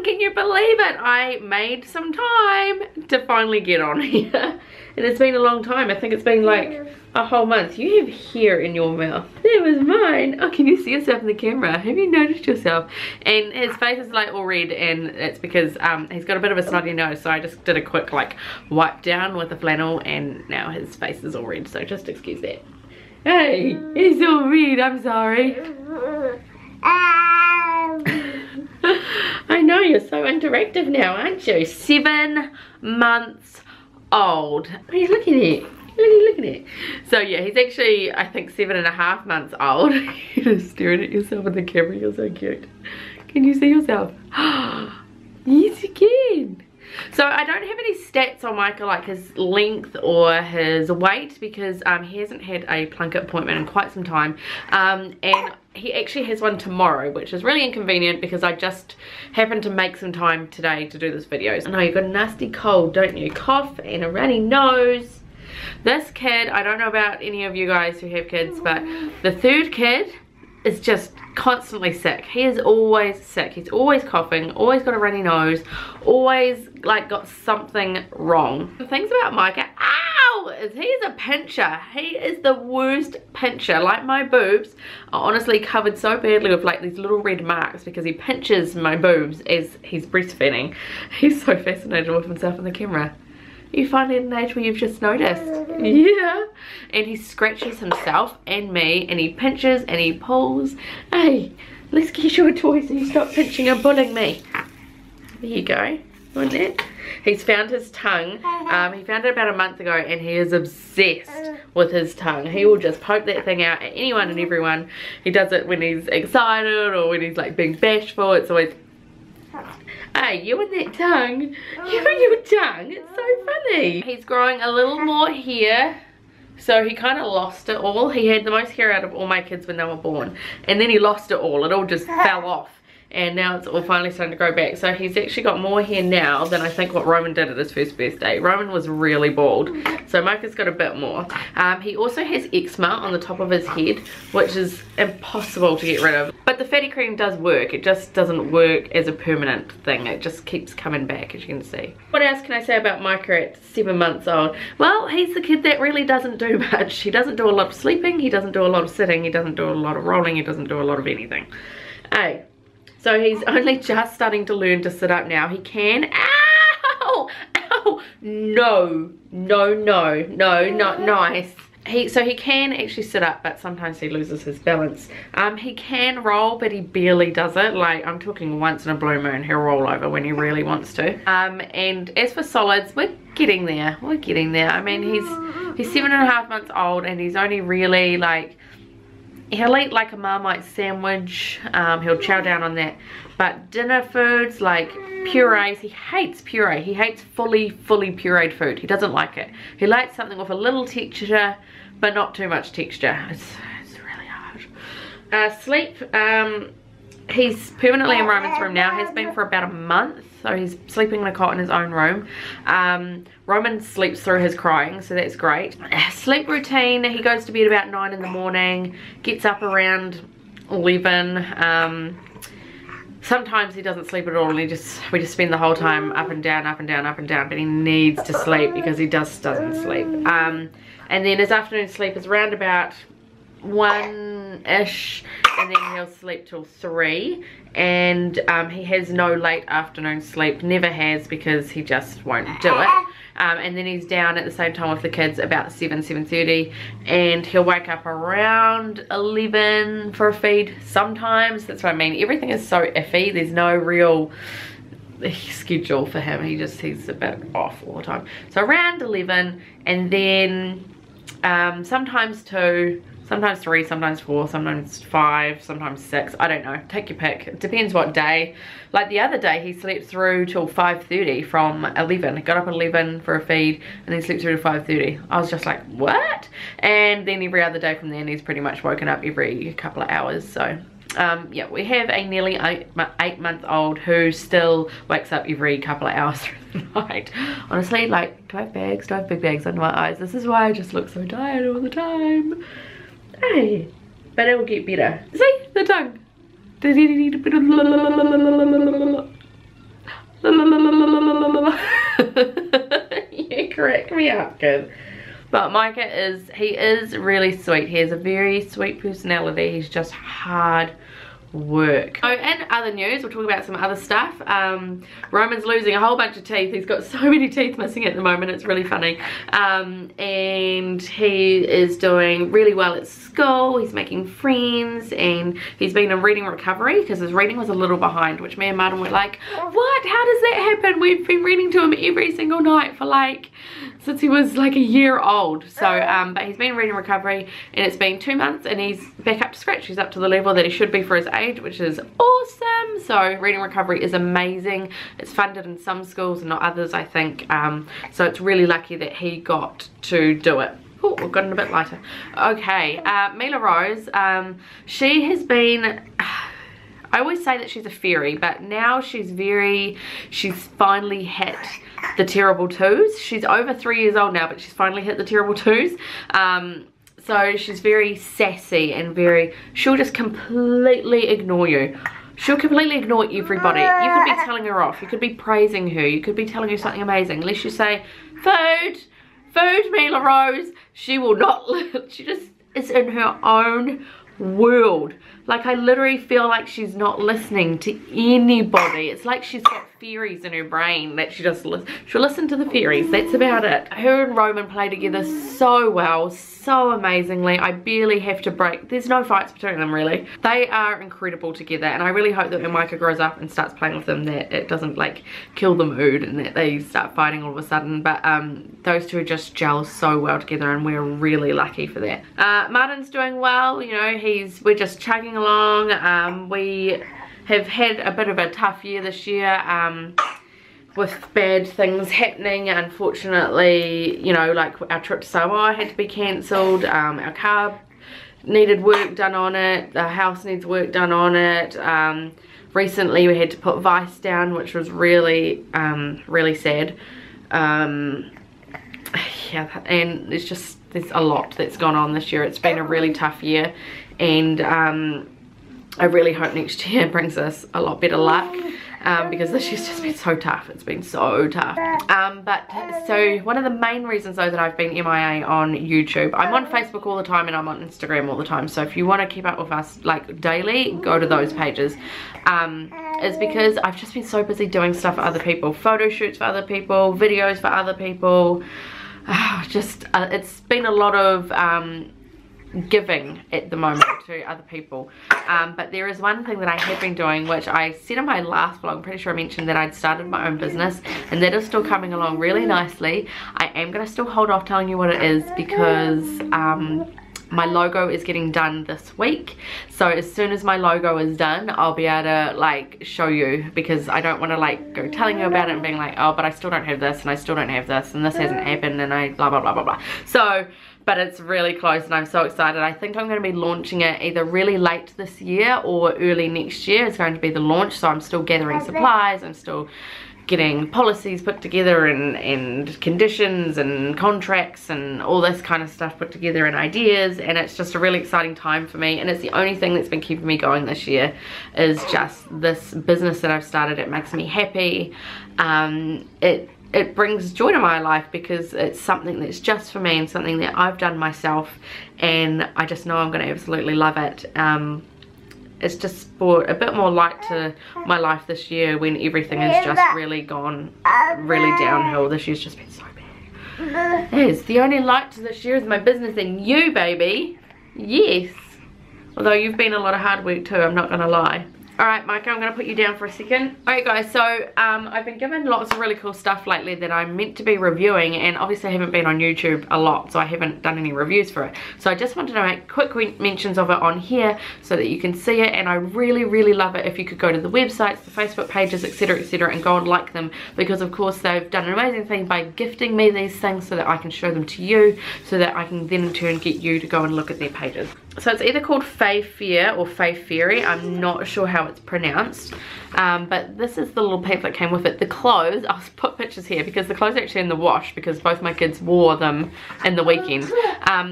can you believe it? I made some time to finally get on here. And it's been a long time. I think it's been like a whole month. You have hair in your mouth. That was mine. Oh, can you see yourself in the camera? Have you noticed yourself? And his face is like all red, and it's because he's got a bit of a snotty nose, so I just did a quick like wipe down with a flannel, and now his face is all red, so just excuse that. Hey, he's all red, I'm sorry. I know, you're so interactive now, aren't you? 7 months old. What are you looking at? What are you looking at? So yeah, he's actually, I think, 7.5 months old. You're just staring at yourself in the camera, you're so cute. Can you see yourself? Yes, you can. So I don't have any stats on Micah, like his length or his weight, because he hasn't had a plunket appointment in quite some time, and he actually has one tomorrow, which is really inconvenient because I just happened to make some time today to do this video. I know you've got a nasty cold, don't you? Cough and a runny nose. This kid, I don't know about any of you guys who have kids, but the third kid is just constantly sick. He is always sick. He's always coughing, always got a runny nose, always like got something wrong. The things about Micah, ow, is he's a pincher. He is the worst pincher. Like, my boobs are honestly covered so badly with like these little red marks because he pinches my boobs as he's breastfeeding. He's so fascinated with himself in the camera. You finally at an age where you've just noticed. Yeah. And he scratches himself and me, and he pinches and he pulls. Hey, let's get you a toy so you stop pinching and pulling me. There you go. Want that? He's found his tongue. He found it about a month ago, and he is obsessed with his tongue. He will just poke that thing out at anyone and everyone. He does it when he's excited or when he's like being bashful. It's always, hey, you and that tongue. You and your tongue. It's so funny. He's growing a little more hair. So he kind of lost it all. He had the most hair out of all my kids when they were born. And then he lost it all. It all just fell off. And now it's all finally starting to grow back. So he's actually got more hair now than I think what Roman did at his first birthday. Roman was really bald. So Micah's got a bit more. He also has eczema on the top of his head, which is impossible to get rid of. But the fatty cream does work. It just doesn't work as a permanent thing. It just keeps coming back, as you can see. What else can I say about Micah at 7 months old? Well, he's the kid that really doesn't do much. He doesn't do a lot of sleeping. He doesn't do a lot of sitting. He doesn't do a lot of rolling. He doesn't do a lot of anything. Hey. So he's only just starting to learn to sit up now. He can, ow, ow, no, not nice. So he can actually sit up, but sometimes he loses his balance. He can roll, but he barely does it. Like, I'm talking once in a blue moon, he'll roll over when he really wants to. And as for solids, we're getting there. We're getting there. I mean, he's 7.5 months old, and he's only really like, he'll eat like a Marmite sandwich. He'll chow down on that. But dinner foods like purees, he hates puree. He hates fully pureed food. He doesn't like it. He likes something with a little texture, but not too much texture. It's really hard. Sleep, he's permanently in Roman's room now. Has been for about a month. So he's sleeping in a cot in his own room. Roman sleeps through his crying, so that's great. Sleep routine, he goes to bed about 9 in the morning, gets up around 11. Sometimes he doesn't sleep at all, and we just spend the whole time up and down, but he needs to sleep because he just doesn't sleep. And then his afternoon sleep is around about 1-ish, and then he'll sleep till 3, and he has no late afternoon sleep, never has, because he just won't do it. And then he's down at the same time with the kids about 7:30, and he'll wake up around 11 for a feed sometimes. That's what I mean. Everything is so iffy. There's no real schedule for him. He's a bit off all the time. So around 11, and then sometimes 2, sometimes 3, sometimes 4, sometimes 5, sometimes 6. I don't know. Take your pick. It depends what day. Like the other day, he slept through till 5:30 from 11. He got up at 11 for a feed, and then slept through to 5:30. I was just like, what? And then every other day from then, he's pretty much woken up every couple of hours. So yeah, we have a nearly 8-month-old who still wakes up every couple of hours through the night. Honestly, like, do I have big bags under my eyes? This is why I just look so tired all the time. Hey, but it will get better. See, the tongue. aren't good. But Micah he is really sweet. He has a very sweet personality. He's just hard work. So in other news, we'll talk about some other stuff. Roman's losing a whole bunch of teeth. He's got so many teeth missing at the moment, it's really funny. And he is doing really well at school. He's making friends, and he's been in reading recovery because his reading was a little behind, which me and Martin were like, what? How does that happen? We've been reading to him every single night for like since he was like a year old. So but he's been in reading recovery, and it's been 2 months, and he's back up to scratch. He's up to the level that he should be for his age, which is awesome. So reading recovery is amazing. It's funded in some schools and not others, I think. So it's really lucky that he got to do it. Oh, we've gotten a bit lighter. Okay, Mila Rose, she has been, I always say that she's a fairy, but now she's finally hit the terrible twos. She's over 3 years old now, but she's finally hit the terrible twos. So she's very sassy and she'll just completely ignore you. She'll completely ignore everybody. You could be telling her off. You could be praising her. You could be telling her something amazing. Unless you say, food, Mila Rose. She will not, she just is in her own world. Like, I literally feel like she's not listening to anybody. It's like she's got fairies in her brain that she'll listen to the fairies. That's about it. Her and Roman play together so well, so amazingly. I barely have to break. There's no fights between them, really. They are incredible together, and I really hope that when Micah grows up and starts playing with them, that it doesn't like kill the mood and that they start fighting all of a sudden. But those two just gel so well together, and we're really lucky for that. Martin's doing well. You know, we're just chugging along. We have had a bit of a tough year this year, with bad things happening. Unfortunately, you know, like our trip to Samoa had to be cancelled. Our car needed work done on it. The house needs work done on it. Recently we had to put Vice down, which was really really sad. Yeah, and there's a lot that's gone on this year. It's been a really tough year, and I really hope next year brings us a lot better luck, because this year's just been so tough. It's been so tough. So one of the main reasons though that I've been MIA on YouTube, I'm on Facebook all the time and I'm on Instagram all the time, so if you want to keep up with us like daily, go to those pages, is because I've just been so busy doing stuff for other people, photo shoots for other people, videos for other people. It's been a lot of giving at the moment to other people, but there is one thing that I have been doing, which I said in my last vlog. I'm pretty sure I mentioned that I'd started my own business, and that is still coming along really nicely. I am going to still hold off telling you what it is because my logo is getting done this week. So as soon as my logo is done, I'll be able to like show you, because I don't want to like go telling you about it and being like, oh, but I still don't have this and I still don't have this and this hasn't happened and I blah blah blah blah blah. So, but it's really close and I'm so excited. I think I'm going to be launching it either really late this year or early next year. It's going to be the launch, so I'm still gathering supplies. I'm still getting policies put together and conditions and contracts and all this kind of stuff put together and ideas, and it's just a really exciting time for me, and it's the only thing that's been keeping me going this year is just this business that I've started. It makes me happy. It brings joy to my life because it's something that's just for me and something that I've done myself, and I just know I'm going to absolutely love it. It's just brought a bit more light to my life this year when everything has just really gone really downhill. This year's just been so bad. Yes, the only light to this year is my business and you, baby. Yes. Although you've been a lot of hard work too, I'm not gonna lie. Alright, Micah, I'm going to put you down for a second. Alright guys, so I've been given lots of really cool stuff lately that I'm meant to be reviewing, and obviously I haven't been on YouTube a lot, so I haven't done any reviews for it. So I just wanted to make quick mentions of it on here so that you can see it, and I really, really love it if you could go to the websites, the Facebook pages, etc, and go and like them, because of course they've done an amazing thing by gifting me these things so that I can show them to you, so that I can then in turn get you to go and look at their pages. So it's either called Fae Fair or Fae Fairy. I'm not sure how it's pronounced, but this is the little pamphlet that came with it. The clothes, I'll put pictures here because the clothes are actually in the wash because both my kids wore them in the weekend.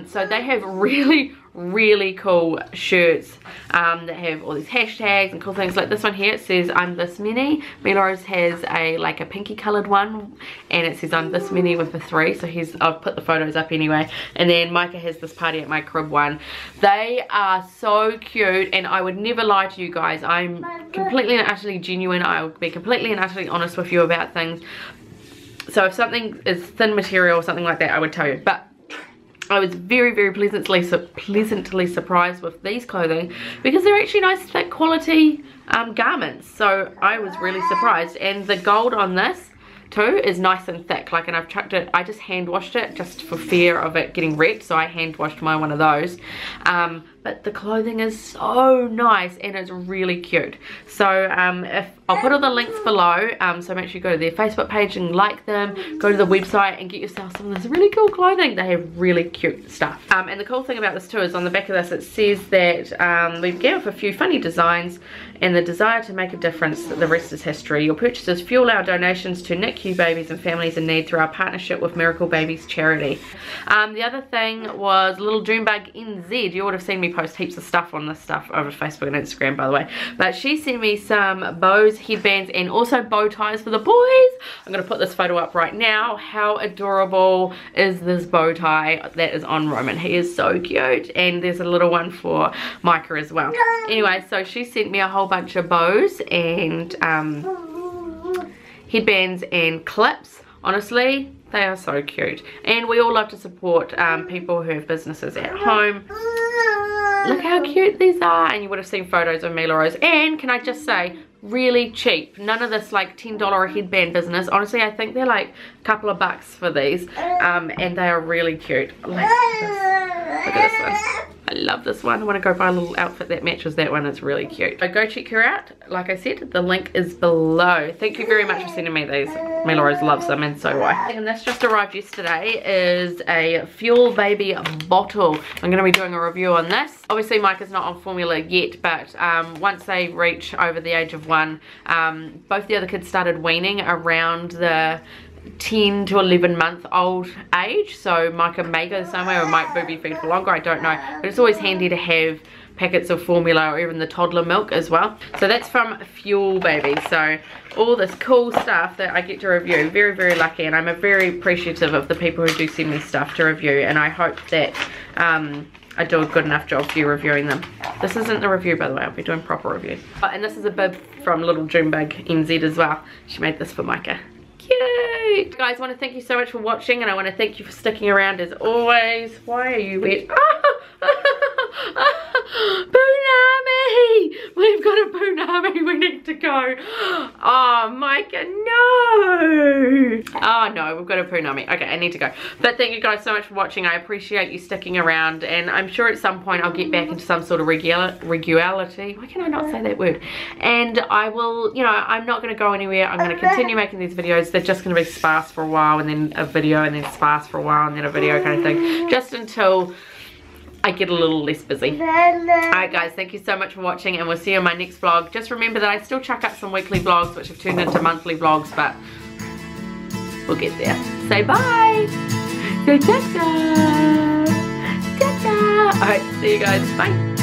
So they have really really cool shirts that have all these hashtags and cool things. Like this one here, it says I'm this many. Mila has like a pinky coloured one, and it says I'm this many with the 3. So I've put the photos up anyway. And then Micah has this party at my crib one. They are so cute, and I would never lie to you guys. I'm completely and utterly genuine. I would be completely and utterly honest with you about things. So if something is thin material or something like that, I would tell you. But I was very, very pleasantly surprised with these clothing, because they're actually nice, thick quality garments. So I was really surprised. And the gold on this too is nice and thick. Like, and I've chucked it, I just hand washed it just for fear of it getting wrecked. So I hand washed my one of those. But the clothing is so nice, and it's really cute. So I'll put all the links below, so make sure you go to their Facebook page and like them, go to the website and get yourself some of this really cool clothing. They have really cute stuff. And the cool thing about this too is on the back of this, it says that we've given a few funny designs, and the desire to make a difference, the rest is history. Your purchases fuel our donations to NICU babies and families in need through our partnership with Miracle Babies Charity. The other thing was Little Junebug NZ. You would have seen me post heaps of stuff on this stuff over Facebook and Instagram, by the way. But she sent me some bows, headbands, and also bow ties for the boys. I'm going to put this photo up right now. How adorable is this bow tie that is on Roman? He is so cute. And there's a little one for Micah as well. Anyway, so she sent me a whole bunch of bows and headbands and clips. Honestly, they are so cute. And we all love to support people who have businesses at home. Look how cute these are. And you would have seen photos of Mila Rose. And can I just say, really cheap. None of this like $10 headband business. Honestly, I think they're like a couple of bucks for these. And they are really cute. Like this. Look at this one. I love this one. I want to go buy a little outfit that matches that one. It's really cute. So go check her out. Like I said, the link is below. Thank you very much for sending me these. Mila Rose loves them, and so do I. And this just arrived yesterday is a Fuel Baby bottle. I'm going to be doing a review on this. Obviously Micah's not on formula yet, but once they reach over the age of 1, both the other kids started weaning around the 10 to 11 month old age. So Micah may go the same way, or might booby feed for longer, I don't know. But it's always handy to have packets of formula or even the toddler milk as well. So that's from Fuel Baby. So all this cool stuff that I get to review. Very, very lucky, and I'm very appreciative of the people who do send me stuff to review, and I hope that I do a good enough job for you reviewing them. This isn't the review, by the way. I'll be doing proper reviews. Oh, and this is a bib from Little Junebug NZ as well. She made this for Micah. Cute! Guys, I want to thank you so much for watching, and I want to thank you for sticking around as always. Why are you wet? Punami! We've got a Punami, we need to go. Oh, Micah, no! Oh no, we've got a Punami. Okay, I need to go. But thank you guys so much for watching. I appreciate you sticking around, and I'm sure at some point I'll get back into some sort of regularity. Why can I not say that word? And I will, you know, I'm not going to go anywhere. I'm going to continue making these videos. They're just going to be sparse for a while, and then a video, and then sparse for a while, and then a video kind of thing. Just until I get a little less busy. Alright guys, thank you so much for watching, and we'll see you in my next vlog. Just remember that I still chuck up some weekly vlogs, which have turned into monthly vlogs, but we'll get there. Say bye! Say ta-ta! Ta-ta! Alright, see you guys. Bye!